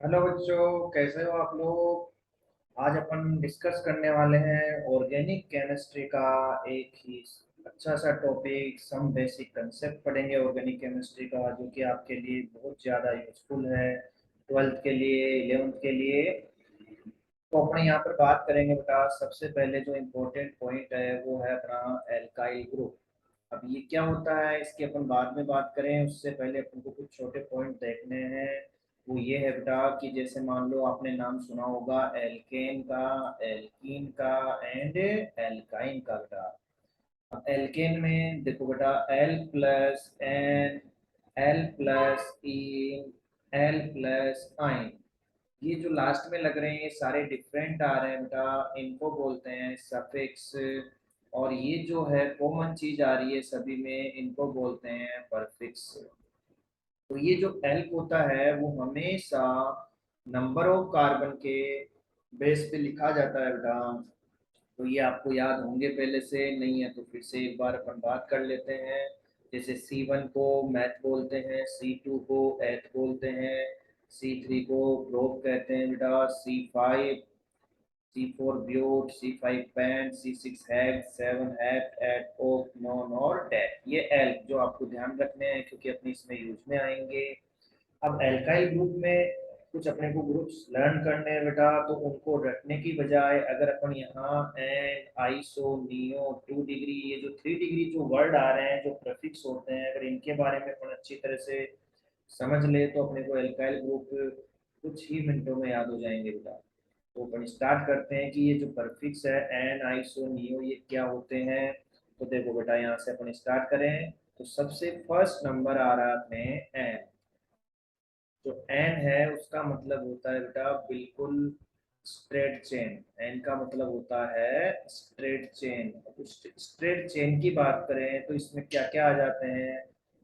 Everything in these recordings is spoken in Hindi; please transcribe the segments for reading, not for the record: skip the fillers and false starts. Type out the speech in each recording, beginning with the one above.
हेलो बच्चों, कैसे हो आप लोग। आज अपन डिस्कस करने वाले हैं ऑर्गेनिक केमिस्ट्री का एक ही अच्छा सा टॉपिक। सम बेसिक कंसेप्ट पढ़ेंगे ऑर्गेनिक केमिस्ट्री का, जो कि आपके लिए बहुत ज़्यादा यूजफुल है, ट्वेल्थ के लिए, इलेवेंथ के लिए। तो अपने यहाँ पर बात करेंगे बेटा। सबसे पहले जो इम्पोर्टेंट पॉइंट है वो है अपना एल्काइल ग्रुप। अब ये क्या होता है इसकी अपन बाद में बात करें, उससे पहले अपन को कुछ छोटे पॉइंट देखने हैं। वो ये है बेटा कि जैसे मान लो आपने नाम सुना होगा एल्केन का, एल्कीन का एंड एल्काइन का बेटा। अब एल्केन में देखो बेटा, L plus N, L plus N, L plus आइन, ये जो लास्ट में लग रहे हैं ये सारे डिफरेंट आ रहे हैं बेटा, इनको बोलते हैं सफिक्स। और ये जो है कॉमन चीज आ रही है सभी में, इनको बोलते हैं परफिक्स। तो ये जो एल्क होता है वो हमेशा नंबर ऑफ कार्बन के बेस पे लिखा जाता है बेटा। तो ये आपको याद होंगे पहले से, नहीं है तो फिर से एक बार अपन बात कर लेते हैं। जैसे C1 को मैथ बोलते हैं, C2 को एथ बोलते हैं, C3 को प्रोप कहते हैं बेटा, C5 C4 but, C5 pent, C6 hex, 7 hept, 8 oct, non और डेट। ये एल्क जो आपको ध्यान रखने हैं क्योंकि अपने इसमें यूज में आएंगे। अब एल्काइल ग्रुप में कुछ अपने को ग्रुप्स लर्न करने हैं बेटा, तो उनको रटने की बजाय अगर अपन यहाँ एन, आइसो, नियो, 2 डिग्री, ये जो 3 डिग्री जो वर्ड आ रहे हैं, जो प्रीफिक्स होते हैं, अगर इनके बारे में अपन अच्छी तरह से समझ ले तो अपने को एल्काइल ग्रुप कुछ ही मिनटों में याद हो जाएंगे बेटा। तो अपन स्टार्ट करते हैं कि ये जो प्रीफिक्स है एन, आइसो, नियो, ये क्या होते हैं। तो देखो बेटा, यहाँ से अपन स्टार्ट करें तो सबसे फर्स्ट नंबर आ रहा है अपने एन। जो एन है उसका मतलब होता है बेटा बिल्कुल स्ट्रेट चेन। एन का मतलब होता है स्ट्रेट चेन। स्ट्रेट चेन की बात करें तो इसमें क्या क्या आ जाते हैं,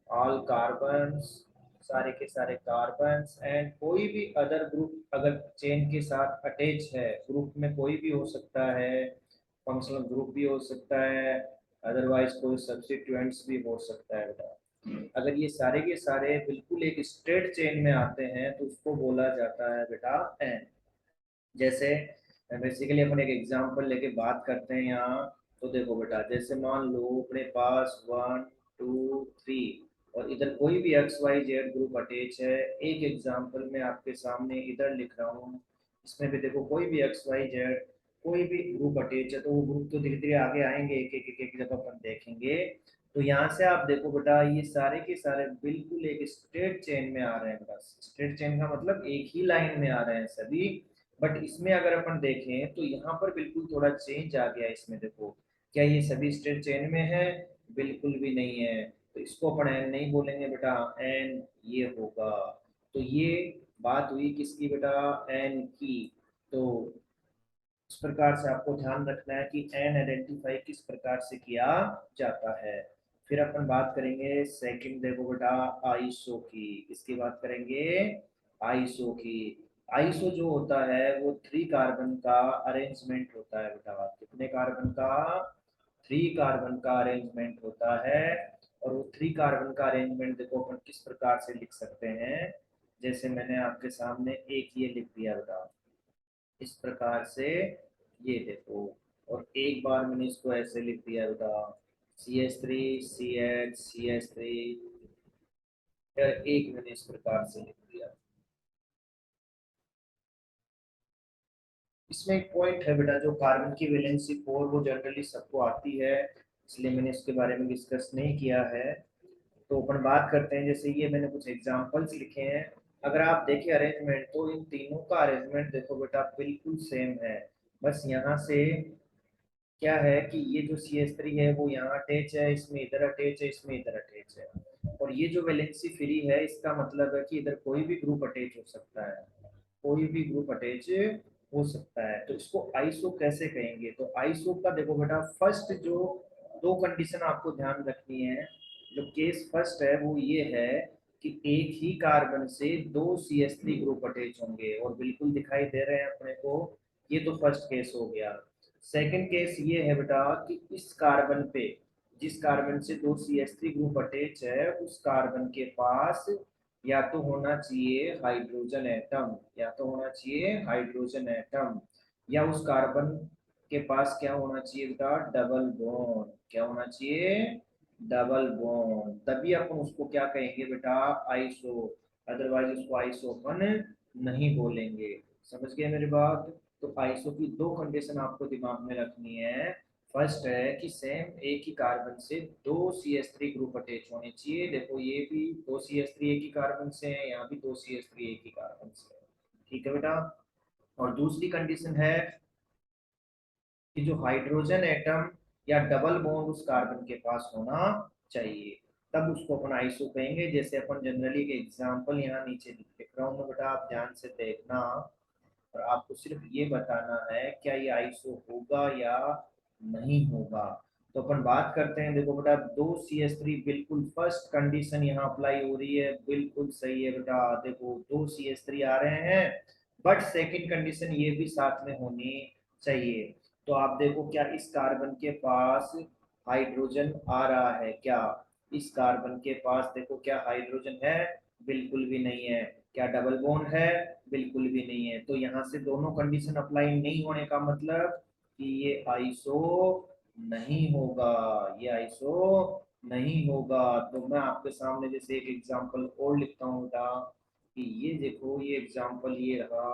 ऑल कार्बन्स, सारे के सारे कार्बन्स, एंड कोई भी अदर ग्रुप अगर चेन के साथ अटैच है, ग्रुप में कोई भी हो सकता है, फंक्शनल ग्रुप भी हो सकता है, अदरवाइज कोई सब्स्टिट्यूएंट्स भी हो सकता है बेटा। अगर ये सारे के सारे बिल्कुल एक स्ट्रेट चेन में आते हैं तो उसको बोला जाता है बेटा एन। जैसे बेसिकली अपन एक एग्जांपल लेके बात करते हैं यहाँ। तो देखो बेटा, जैसे मान लो अपने पास 1 2 3 और इधर कोई भी XYZ ग्रुप अटैच है। एक एग्जांपल में आपके सामने इधर लिख रहा हूँ, इसमें भी देखो कोई भी XYZ कोई भी ग्रुप अटैच है, तो वो ग्रुप तो धीरे धीरे आगे आएंगे, एक एक एक एक जब अपन देखेंगे। तो यहाँ से आप देखो बेटा, ये सारे के सारे बिल्कुल एक स्ट्रेट चेन में आ रहे हैं। बस स्ट्रेट चेन का मतलब एक ही लाइन में आ रहे हैं सभी। बट इसमें अगर अपन देखें तो यहाँ पर बिल्कुल थोड़ा चेंज आ गया इसमें। देखो, क्या ये सभी स्ट्रेट चेन में है? बिल्कुल भी नहीं है। तो इसको अपन एन नहीं बोलेंगे बेटा, एन ये होगा। तो ये बात हुई किसकी बेटा, एन की। तो इस प्रकार से आपको ध्यान रखना है कि एन आइडेंटिफाई किस प्रकार से किया जाता है। फिर अपन बात करेंगे सेकंड, देखो बेटा, आइसो की। इसकी बात करेंगे आइसो की। आइसो जो होता है वो 3 कार्बन का अरेंजमेंट होता है बेटा। कितने कार्बन का? 3 कार्बन का अरेंजमेंट होता है। और वो 3 कार्बन का अरेंजमेंट देखो अपन किस प्रकार से लिख सकते हैं। जैसे मैंने आपके सामने एक ये लिख दिया बेटा, इस प्रकार से, ये देखो। और एक बार मैंने इसको ऐसे लिख दिया बेटा, CH3 CH CH3। एक मैंने इस प्रकार से लिख दिया। इसमें एक पॉइंट है बेटा, जो कार्बन की वैलेंसी 4 वो जनरली सबको आती है, इसलिए मैंने इसके बारे में डिस्कस नहीं किया है। तो अपन बात करते हैं, जैसे ये मैंने कुछ एग्जांपल्स लिखे हैं। अगर आप देखें अरेंजमेंट, तो इन तीनों का अरेंजमेंट देखो बेटा बिल्कुल सेम है। बस यहाँ से क्या है कि ये जो CH3 है वो यहाँ अटैच है, इसमें इधर अटैच है, इसमें इधर अटैच है। और ये जो वैलेंसी फ्री है, इसका मतलब है कि इधर कोई भी ग्रुप अटैच हो सकता है, कोई भी ग्रुप अटैच हो सकता है। तो इसको आइसो कैसे कहेंगे? तो आइसो का देखो बेटा, फर्स्ट जो 2 कंडीशन आपको ध्यान रखनी है। जो केस फर्स्ट है वो ये है कि एक ही कार्बन से 2 CH3 ग्रुप अटैच होंगे और बिल्कुल दिखाई दे रहे हैं अपने को। ये तो फर्स्ट केस हो गया। सेकंड केस ये है बेटा कि इस कार्बन पे, जिस कार्बन से 2 CH3 ग्रुप अटैच है, उस कार्बन के पास या तो होना चाहिए हाइड्रोजन एटम, या तो होना चाहिए हाइड्रोजन एटम, या उस कार्बन के पास क्या होना चाहिए बेटा, डबल बॉन्ड। क्या होना चाहिए, डबल बॉन्ड। तभी अपन उसको क्या कहेंगे बेटा, आइसो। अदरवाइज उसको आइसो अपन नहीं बोलेंगे। समझ गए मेरी बात। तो आइसो की दो कंडीशन आपको दिमाग में रखनी है। फर्स्ट है कि सेम एक ही कार्बन से दो CH3 ग्रुप अटैच होने चाहिए। देखो ये भी दो CH3 एक ही कार्बन से है, यहाँ भी दो CH3 एक ही कार्बन से है। ठीक है बेटा। और दूसरी कंडीशन है कि जो हाइड्रोजन एटम या डबल बॉन्ड उस कार्बन के पास होना चाहिए, तब उसको अपन आइसो कहेंगे। जैसे अपन जनरली के एग्जांपल यहाँ नीचे लिख रहा हूँ मैं बेटा, आप ध्यान से देखना। और आपको सिर्फ ये बताना है क्या ये आइसो होगा या नहीं होगा। तो अपन बात करते हैं। देखो बेटा, दो CH3 बिल्कुल फर्स्ट कंडीशन यहाँ अप्लाई हो रही है, बिल्कुल सही है बेटा। देखो दो CH3 आ रहे हैं, बट सेकंड कंडीशन ये भी साथ में होनी चाहिए। तो आप देखो क्या इस कार्बन के पास हाइड्रोजन आ रहा है क्या, इस कार्बन के पास देखो क्या हाइड्रोजन है, बिल्कुल भी नहीं है। क्या डबल बॉन्ड है, बिल्कुल भी नहीं है। तो यहाँ से दोनों कंडीशन अप्लाई नहीं होने का मतलब कि ये आइसो नहीं होगा, ये आइसो नहीं होगा। तो मैं आपके सामने जैसे एक एग्जांपल और लिखता हूँ बेटा, कि ये देखो ये एग्जांपल ये रहा,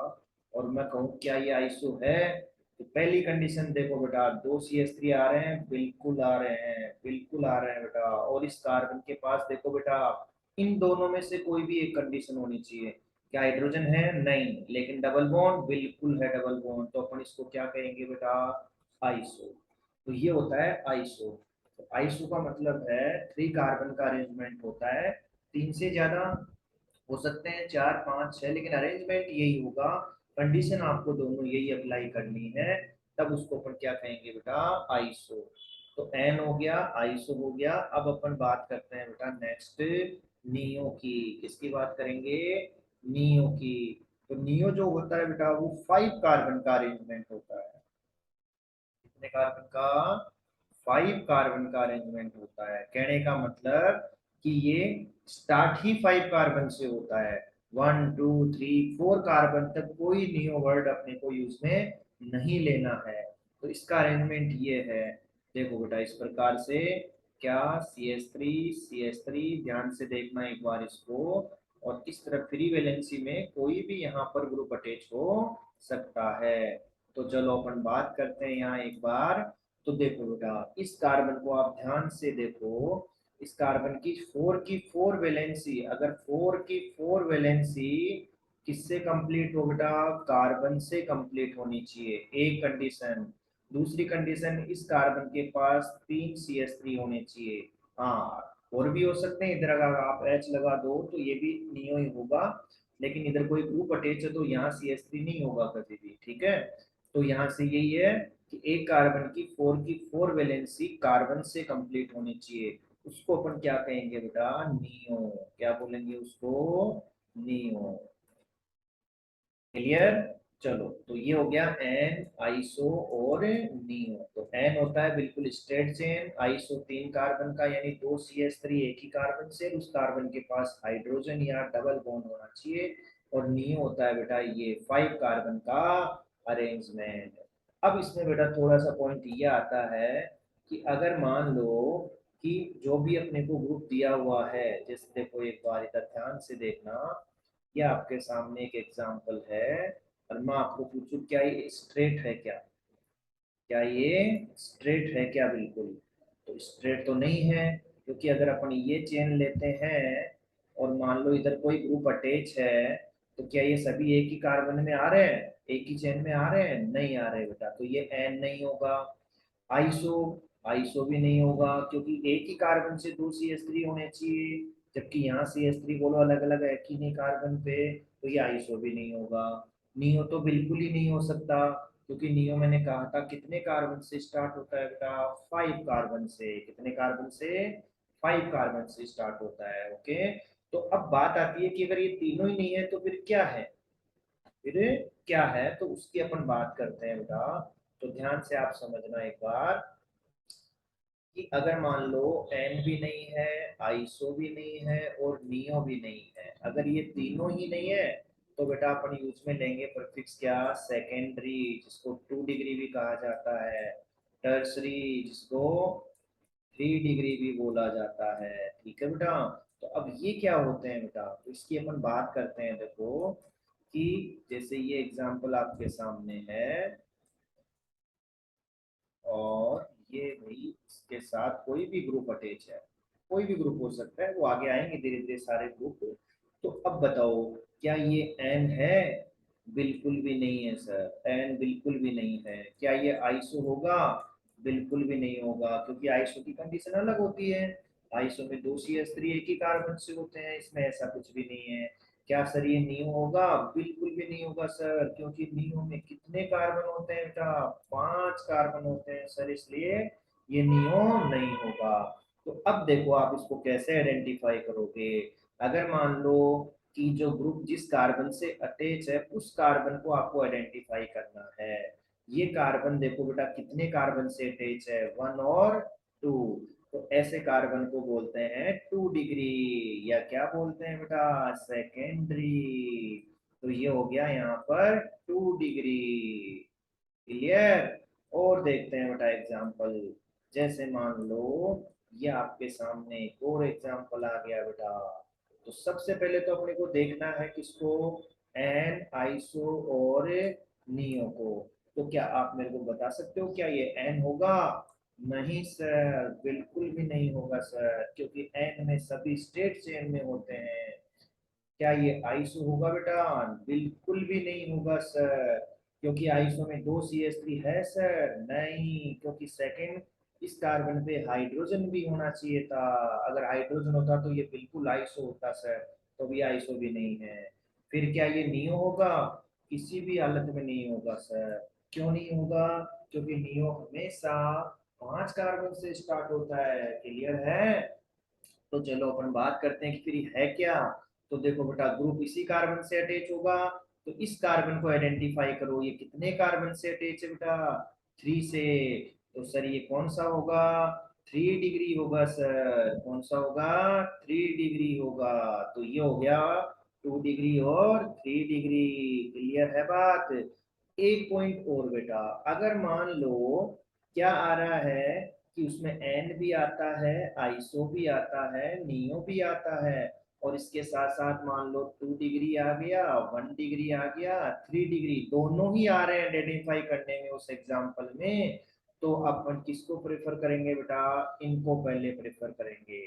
और मैं कहूँ क्या ये आइसो है। तो पहली कंडीशन देखो बेटा, दो CH3 आ रहे हैं, बिल्कुल आ रहे हैं, बिल्कुल आ रहे हैं बेटा। और इस कार्बन के पास देखो बेटा, इन दोनों में से कोई भी एक कंडीशन होनी चाहिए। क्या हाइड्रोजन है, नहीं, लेकिन डबल बॉन्ड, बिल्कुल है डबल बॉन्ड। तो अपन इसको क्या कहेंगे बेटा, आइसो। तो ये होता है आइसो। तो आइसो का मतलब है थ्री कार्बन का अरेंजमेंट होता है, तीन से ज्यादा हो सकते हैं, चार पाँच छह, लेकिन अरेंजमेंट यही होगा। कंडीशन आपको दोनों यही अप्लाई करनी है, तब उसको अपन क्या कहेंगे बेटा, आइसो। तो एन हो गया, आइसो हो गया। अब अपन बात करते हैं बेटा नेक्स्ट, नियो की। किसकी बात करेंगे, नियो की। तो नियो जो होता है बेटा, वो फाइव कार्बन का अरेंजमेंट होता है। कितने कार्बन का, फाइव कार्बन का अरेंजमेंट होता है। कहने का मतलब कि ये स्टार्ट ही फाइव कार्बन से होता है। One two three four carbon तक कोई नियो वर्ड अपने को यूज में नहीं लेना है। तो इसका अरेंजमेंट ये है, देखो बेटा इस प्रकार से। क्या, सी एच थ्री ध्यान से देखना एक बार इसको। और इस तरफ फ्री वैलेंसी में कोई भी यहाँ पर ग्रुप अटैच हो सकता है। तो चलो अपन बात करते हैं यहाँ एक बार। तो देखो बेटा, इस कार्बन को आप ध्यान से देखो। इस कार्बन की फोर वैलेंसी, अगर फोर की फोर वैलेंसी किससे कंप्लीट हो बेटा, कार्बन से कंप्लीट होनी चाहिए, एक कंडीशन। दूसरी कंडीशन, इस कार्बन के पास तीन CH3 होने चाहिए। हाँ, और भी हो सकते हैं, इधर अगर आप H लगा दो तो ये भी नियो ही होगा। लेकिन इधर कोई ग्रुप अटैच है तो यहाँ CH3 नहीं होगा कभी भी। ठीक है। तो यहाँ से यही है कि एक कार्बन की फोर वैलेंसी कार्बन से कंप्लीट होनी चाहिए। उसको अपन क्या कहेंगे बेटा, नियो। क्या बोलेंगे उसको, नियो। क्लियर। चलो, तो ये हो गया एन, आइसो और नियो। तो एन होता है बिल्कुल स्ट्रेट चेन, आइसो तीन कार्बन का यानी दो CH3 एक ही कार्बन से, उस कार्बन के पास हाइड्रोजन या डबल बॉन्ड होना चाहिए। और नियो होता है बेटा ये फाइव कार्बन का अरेंजमेंट। अब इसमें बेटा थोड़ा सा पॉइंट ये आता है कि अगर मान लो कि जो भी अपने को ग्रुप दिया हुआ है, जैसे देखो एक बार इधर ध्यान से देखना, ये आपके सामने एक एग्जांपल है। और मैं आपको पूछूं क्या ये स्ट्रेट है क्या, क्या ये स्ट्रेट है क्या, बिल्कुल तो स्ट्रेट तो नहीं है। क्योंकि अगर अपन ये चेन लेते हैं और मान लो इधर कोई ग्रुप अटैच है, तो क्या ये सभी एक ही कार्बन में आ रहे हैं, एक ही चेन में आ रहे हैं, नहीं आ रहे बेटा। तो ये एन नहीं होगा। आइसो, आइसो भी नहीं होगा, क्योंकि एक ही कार्बन से दो CH3 होने चाहिए, जबकि यहाँ CH3 बोलो अलग अलग है, एक ही नहीं कार्बन पे। तो ये आइसो भी नहीं होगा। नियो तो बिल्कुल ही नहीं हो सकता, क्योंकि नियो मैंने कहा था कितने कार्बन से स्टार्ट होता है बेटा, फाइव कार्बन से। कितने कार्बन से, फाइव कार्बन से स्टार्ट होता है। ओके। तो अब बात आती है कि अगर ये तीनों ही नहीं है तो फिर क्या है, फिर क्या है, तो उसकी अपन बात करते हैं बेटा। तो ध्यान से आप समझना एक बार, कि अगर मान लो एन भी नहीं है, आइसो भी नहीं है और नियो भी नहीं है, अगर ये तीनों ही नहीं है तो बेटा अपन यूज में लेंगे प्रीफिक्स क्या, सेकेंडरी, जिसको 2 डिग्री भी कहा जाता है, टर्सरी जिसको 3 डिग्री भी बोला जाता है। ठीक है बेटा। तो अब ये क्या होते हैं बेटा, तो इसकी अपन बात करते हैं। देखो कि जैसे ये एग्जांपल आपके सामने है, और ये भाई इसके साथ कोई भी ग्रुप अटैच है, कोई भी ग्रुप हो सकता है, वो आगे आएंगे धीरे धीरे सारे ग्रुप। तो अब बताओ, क्या ये एन है? बिल्कुल भी नहीं है सर, एन बिल्कुल भी नहीं है। क्या ये आइसो होगा? बिल्कुल भी नहीं होगा, क्योंकि आइसो की कंडीशन अलग होती है। आइसो में दो सी एस थ्री एक ही कार्बन से होते हैं, इसमें ऐसा कुछ भी नहीं है। क्या सर ये नियो होगा? बिल्कुल भी नहीं होगा सर, क्योंकि नियो में कितने कार्बन होते हैं बेटा? 5 कार्बन होते हैं सर, इसलिए ये नियो नहीं होगा। तो अब देखो आप इसको कैसे आइडेंटिफाई करोगे। अगर मान लो कि जो ग्रुप जिस कार्बन से अटैच है उस कार्बन को आपको आइडेंटिफाई करना है। ये कार्बन देखो बेटा कितने कार्बन से अटैच है, 1 और 2। तो ऐसे कार्बन को बोलते हैं 2 डिग्री, या क्या बोलते हैं बेटा, सेकेंडरी। तो ये हो गया यहाँ पर 2 डिग्री। क्लियर। और देखते हैं बेटा एग्जाम्पल। जैसे मान लो ये आपके सामने एक और एग्जाम्पल आ गया बेटा। तो सबसे पहले तो अपने को देखना है किसको, एन, आइसो और नियो को। तो क्या आप मेरे को बता सकते हो क्या ये एन होगा? नहीं सर, बिल्कुल भी नहीं होगा सर, क्योंकि एन में सभी स्टेट चेन में होते हैं। क्या ये आइसो होगा बेटा? बिल्कुल भी नहीं होगा सर, क्योंकि आइसो में दो सी एस थ्री है सर, नहीं, क्योंकि सेकंड इस कार्बन पे हाइड्रोजन भी होना चाहिए था। अगर हाइड्रोजन होता तो ये बिल्कुल आइसो होता सर, तो भी आइसो भी नहीं है। फिर क्या ये नियो होगा? किसी भी हालत में नहीं होगा सर। क्यों नहीं होगा? क्योंकि नियो हमेशा 5 कार्बन से स्टार्ट होता है। क्लियर है। तो चलो अपन बात करते हैं कि फिर ये है क्या। तो देखो बेटा ग्रुप इसी कार्बन से अटैच होगा। तो इस कार्बन को आइडेंटिफाई करो, ये कितने कार्बन से अटैच है बेटा? 3 से। तो सर ये कौन सा होगा? 3 डिग्री होगा सर। कौन सा होगा? 3 डिग्री होगा। तो ये हो गया 2 डिग्री और 3 डिग्री। क्लियर है बात। एक पॉइंट और बेटा, अगर मान लो क्या आ रहा है कि उसमें एन भी आता है, आइसो भी आता है, नियो भी आता है, और इसके साथ साथ मान लो 2 डिग्री आ गया, 1 डिग्री आ गया, 3 डिग्री, दोनों ही आ रहे हैं आइडेंटिफाई करने में उस एग्जाम्पल में। तो अपन किसको प्रेफर करेंगे बेटा? इनको पहले प्रेफर करेंगे।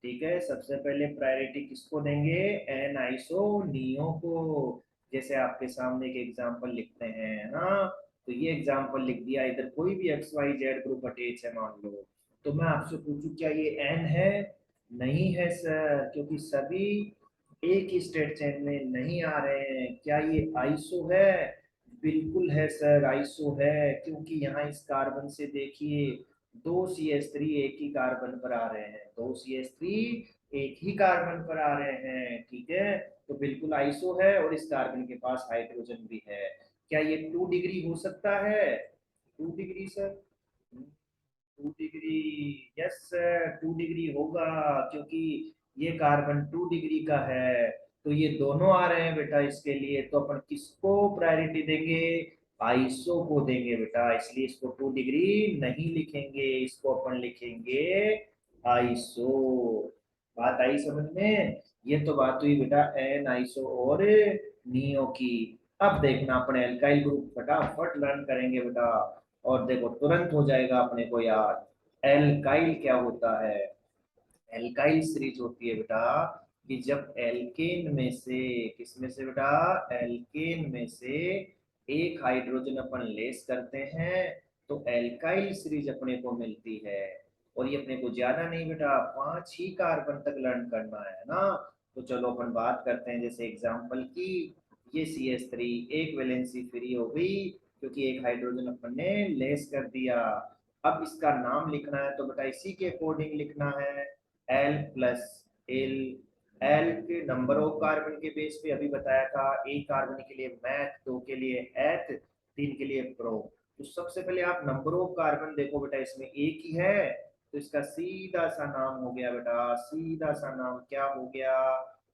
ठीक है, सबसे पहले प्रायोरिटी किसको देंगे? एन, आइसो, नियो को। जैसे आपके सामने एक एग्जाम्पल लिखते हैं, है ना। तो ये एग्जाम्पल लिख दिया, इधर कोई भी X Y Z group attach है मान लो। तो मैं आपसे पूछूं क्या ये एन है? नहीं है सर, क्योंकि सभी एक ही स्टेट चेन में नहीं आ रहे हैं। क्या ये आइसो है? बिल्कुल है सर, आइसो है, क्योंकि यहाँ इस कार्बन से देखिए दो सी एस थ्री एक ही कार्बन पर आ रहे हैं, दो सी एस थ्री एक ही कार्बन पर आ रहे हैं। ठीक है, तो बिल्कुल आइसो है, और इस कार्बन के पास हाइड्रोजन भी है। क्या ये 2 डिग्री हो सकता है? 2 degree sir, 2 degree, yes sir, 2 degree होगा, क्योंकि ये कार्बन 2 डिग्री का है। तो ये दोनों आ रहे हैं बेटा इसके लिए, तो अपन किसको प्रायोरिटी देंगे? आइसो को देंगे बेटा, इसलिए इसको 2 डिग्री नहीं लिखेंगे, इसको अपन लिखेंगे आइसो। बात आई समझ में? ये तो बात हुई बेटा एन, आइसो और नियो की। अब देखना अपने एल्काइल ग्रुप फटाफट लर्न करेंगे बेटा, और देखो तुरंत हो जाएगा अपने को याद। एल्काइल क्या होता है? एल्काइल सीरीज होती है बेटा कि जब एल्केन में से, किस में से बेटा? एल्केन में से एक हाइड्रोजन अपन लेस करते हैं, तो एल्काइल सीरीज अपने को मिलती है। और ये अपने को ज्यादा नहीं बेटा, 5 ही कार्बन तक लर्न करना है ना। तो चलो अपन बात करते हैं जैसे एग्जाम्पल की। ये सी एस थ्री एक वैलेंसी फ्री हो गई, क्योंकि एक हाइड्रोजन अपन ने लेस कर दिया। अब इसका नाम लिखना है, तो बेटा इसी के अकॉर्डिंग लिखना है, एल प्लस एल। एल के नंबर ऑफ कार्बन के बेस पे अभी बताया था, एक कार्बन के लिए मैथ, दो के लिए एथ, तीन के लिए प्रो। तो सबसे पहले आप नंबर ऑफ कार्बन देखो बेटा, इसमें एक ही है, तो इसका सीधा सा नाम हो गया बेटा, सीधा सा नाम क्या हो गया?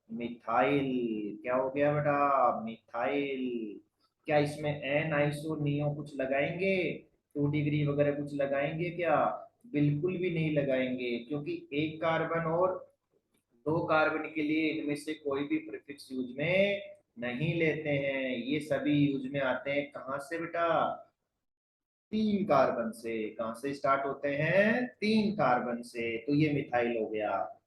मिथाइल। क्या हो गया बेटा? मिथाइल। क्या इसमें एन आइसो नियो कुछ लगाएंगे? 2 डिग्री वगैरह कुछ लगाएंगे क्या? बिल्कुल भी नहीं लगाएंगे, क्योंकि एक कार्बन और दो कार्बन के लिए इनमें से कोई भी प्रीफिक्स यूज में नहीं लेते हैं। ये सभी यूज में आते हैं कहाँ से बेटा? 3 कार्बन से। कहाँ से स्टार्ट होते हैं? 3 कार्बन से। तो ये मिथाइल हो गया।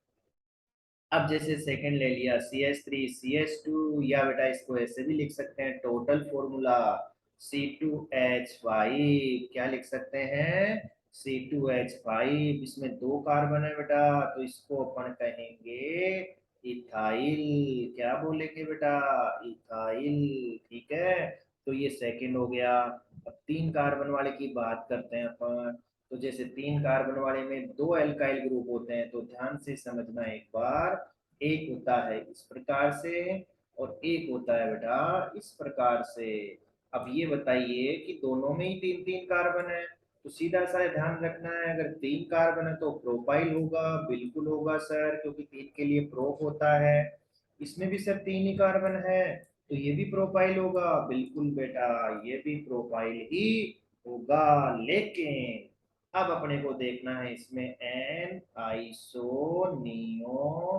अब जैसे सेकंड ले लिया CH3CH2, या बेटा इसको ऐसे भी लिख सकते हैं, टोटल फॉर्मूला C2H5। क्या लिख सकते हैं? C2H5। इसमें 2 कार्बन है बेटा, तो इसको अपन कहेंगे इथाइल। क्या बोलेंगे बेटा? इथाइल। ठीक है। तो ये सेकंड हो गया। अब 3 कार्बन वाले की बात करते हैं अपन। तो जैसे 3 कार्बन वाले में 2 एल्काइल ग्रुप होते हैं, तो ध्यान से समझना एक बार। एक होता है इस प्रकार से, और एक होता है बेटा इस प्रकार से। अब ये बताइए कि दोनों में ही 3 3 कार्बन है, तो सीधा सा ध्यान रखना है, अगर 3 कार्बन है तो प्रोपाइल होगा। बिल्कुल होगा सर, क्योंकि 3 के लिए प्रोप होता है। इसमें भी सर 3 ही कार्बन है, तो ये भी प्रोपाइल होगा। बिल्कुल बेटा, ये भी प्रोपाइल ही होगा। लेकिन अब अपने को देखना है इसमें n iso neo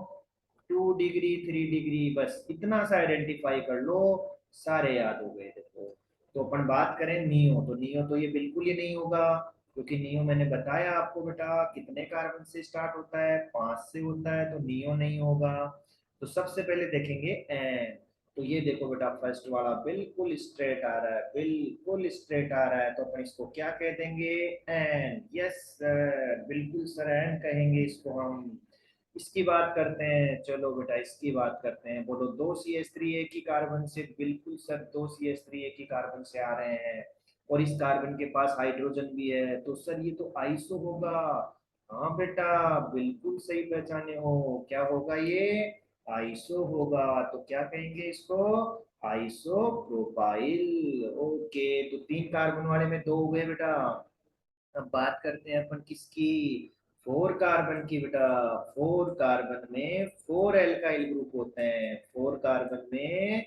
2 degree 3 degree, बस इतना सा आइडेंटिफाई कर लो, सारे याद हो गए। देखो, तो अपन बात करें नियो, तो नियो तो ये बिल्कुल ही नहीं होगा, क्योंकि नियो मैंने बताया आपको बेटा कितने कार्बन से स्टार्ट होता है? 5 से होता है, तो नियो नहीं होगा। तो सबसे पहले देखेंगे एन। तो ये देखो बेटा, फर्स्ट वाला बिल्कुल स्ट्रेट आ रहा है, बिल्कुल स्ट्रेट आ रहा है, तो अपन इसको क्या कह देंगे? एन। यस सर, बिल्कुल सर एन कहेंगे इसको हम। इसकी बात करते हैं, चलो बेटा इसकी बात करते हैं। बोलो, 2 CH3 एक ही कार्बन से। बिल्कुल सर, 2 CH3 एक ही कार्बन से आ रहे हैं, और इस कार्बन के पास हाइड्रोजन भी है, तो सर ये तो आइसो होगा। हाँ बेटा, बिल्कुल सही पहचाने हो। क्या होगा ये? आइसो होगा। तो क्या कहेंगे इसको? Iso propyl. ओके, तो 3 कार्बन वाले में 2 हो गए बेटा। अब बात करते हैं अपन किसकी? 4 कार्बन की बेटा। 4 कार्बन में 4 एल्काइल ग्रुप होते हैं। 4 कार्बन में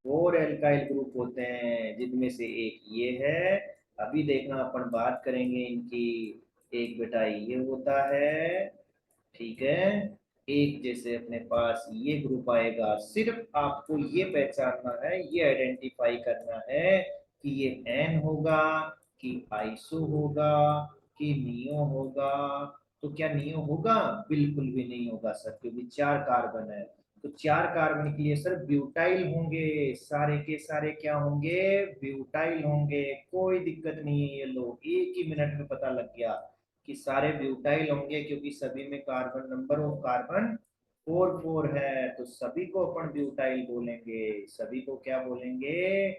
4 एल्काइल ग्रुप होते हैं, जिनमें से एक ये है। अभी देखना, अपन बात करेंगे इनकी। एक बेटा ये होता है, ठीक है। एक जैसे अपने पास ये ग्रुप आएगा, सिर्फ आपको ये पहचानना है, ये आइडेंटिफाई करना है कि ये एन होगा, कि आइसो होगा, कि नियो होगा। तो क्या नियो होगा? बिल्कुल भी नहीं होगा सर, क्योंकि 4 कार्बन है। तो 4 कार्बन के लिए सर ब्यूटाइल होंगे, सारे के सारे क्या होंगे? ब्यूटाइल होंगे। कोई दिक्कत नहीं है, ये लो एक ही मिनट में पता लग गया कि सारे ब्यूटाइल होंगे, क्योंकि सभी में कार्बन नंबर ऑफ कार्बन 4 4 है, तो सभी को अपन ब्यूटाइल बोलेंगे। सभी को क्या बोलेंगे?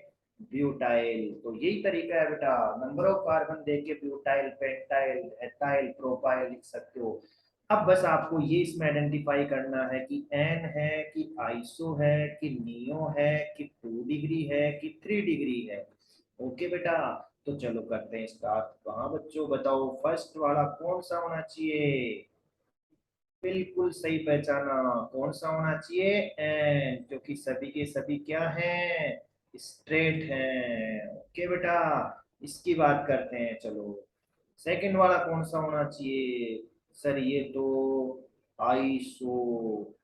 ब्यूटाइल। तो यही तरीका है बेटा, नंबर ऑफ कार्बन देख के ब्यूटाइल, पेंटाइल, एथाइल, प्रोपाइल लिख सकते हो। अब बस आपको ये इसमें आइडेंटिफाई करना है कि एन है, कि आइसो है, कि नियो है, कि 2 डिग्री है, कि 3 डिग्री है। ओके बेटा, तो चलो करते हैं स्टार्ट। कहाँ बच्चों बताओ, फर्स्ट वाला कौन सा होना चाहिए? बिल्कुल सही पहचाना। कौन सा होना चाहिए? एन, क्योंकि सभी के सभी क्या हैं? स्ट्रेट हैं। ओके बेटा, इसकी बात करते हैं चलो। सेकंड वाला कौन सा होना चाहिए? सर ये तो आइसो।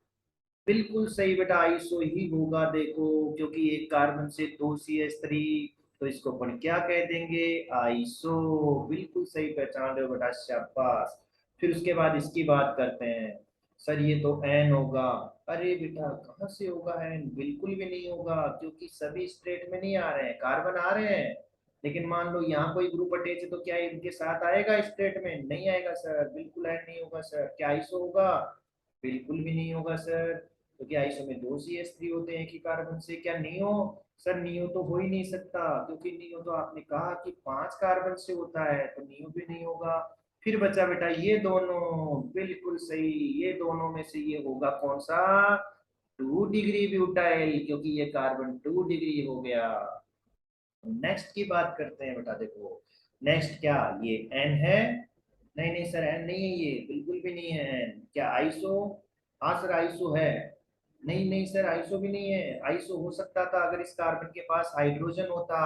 बिल्कुल सही बेटा, आइसो ही होगा। देखो, क्योंकि एक कार्बन से 2 CH3, तो इसको अपन क्या कह देंगे? आइसो। बिल्कुल सही पहचान रहे हो बेटा, शाबाश। फिर उसके बाद इसकी बात करते हैं। सर ये तो एन होगा। अरे बेटा, कहाँ से होगा एन? बिल्कुल भी नहीं होगा, क्योंकि सभी स्ट्रेट में नहीं आ रहे हैं, कार्बन आ रहे हैं, लेकिन मान लो यहाँ कोई ग्रुप अटैच है, तो क्या इनके साथ आएगा स्ट्रेट में? नहीं आएगा सर, बिल्कुल एन नहीं होगा सर। क्या आइसो होगा? बिल्कुल भी नहीं होगा सर, क्योंकि आइसो में 2 CH3 होते हैं एक ही कार्बन से। क्या नियो? सर नियो तो हो ही नहीं सकता, क्योंकि नियो तो आपने कहा कि 5 कार्बन से होता है, तो नियो भी नहीं होगा। फिर बचा बेटा ये दोनों। बिल्कुल सही, ये दोनों में से ये होगा कौन सा? 2 डिग्री ब्यूटाइल, क्योंकि ये कार्बन 2 डिग्री हो गया। नेक्स्ट की बात करते हैं बेटा। देखो नेक्स्ट, क्या ये एन है? नहीं नहीं सर, एन नहीं है, ये बिल्कुल भी नहीं है एन। क्या आइसो? हाँ सर, आइसो है। नहीं नहीं सर, आइसो भी नहीं है। आइसो हो सकता था अगर इस कार्बन के पास हाइड्रोजन होता।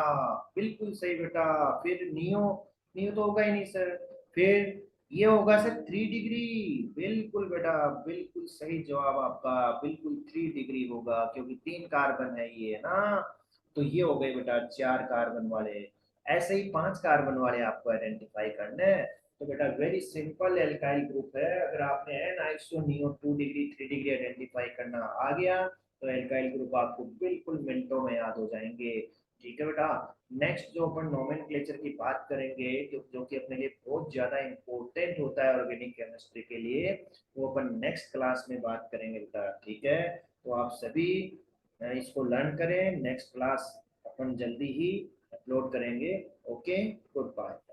बिल्कुल सही बेटा। फिर नियो, नियो तो होगा ही नहीं सर। फिर ये होगा सर 3 डिग्री। बिल्कुल बेटा, बिल्कुल सही जवाब आपका। बिल्कुल 3 डिग्री होगा, क्योंकि 3 कार्बन है ये, है ना। तो ये हो गए बेटा 4 कार्बन वाले। ऐसे ही 5 कार्बन वाले आपको आइडेंटिफाई करने हैं। तो बेटा वेरी सिंपल एल्काइल ग्रुप है। अगर आपने n iso neo 2 degree 3 degree identify करना आ गया, तो एल्काइल ग्रुप आपको बिल्कुल मिनटों में याद हो जाएंगे। ठीक है बेटा। नेक्स्ट जो अपन नोमेनक्लेचर की बात करेंगे, जो कि अपने लिए बहुत ज्यादा इंपॉर्टेंट होता है ऑर्गेनिक केमिस्ट्री के लिए, वो अपन नेक्स्ट क्लास में बात करेंगे बेटा। ठीक है। तो आप सभी इसको लर्न करें। नेक्स्ट क्लास अपन जल्दी ही अपलोड करेंगे। Okay, good bye.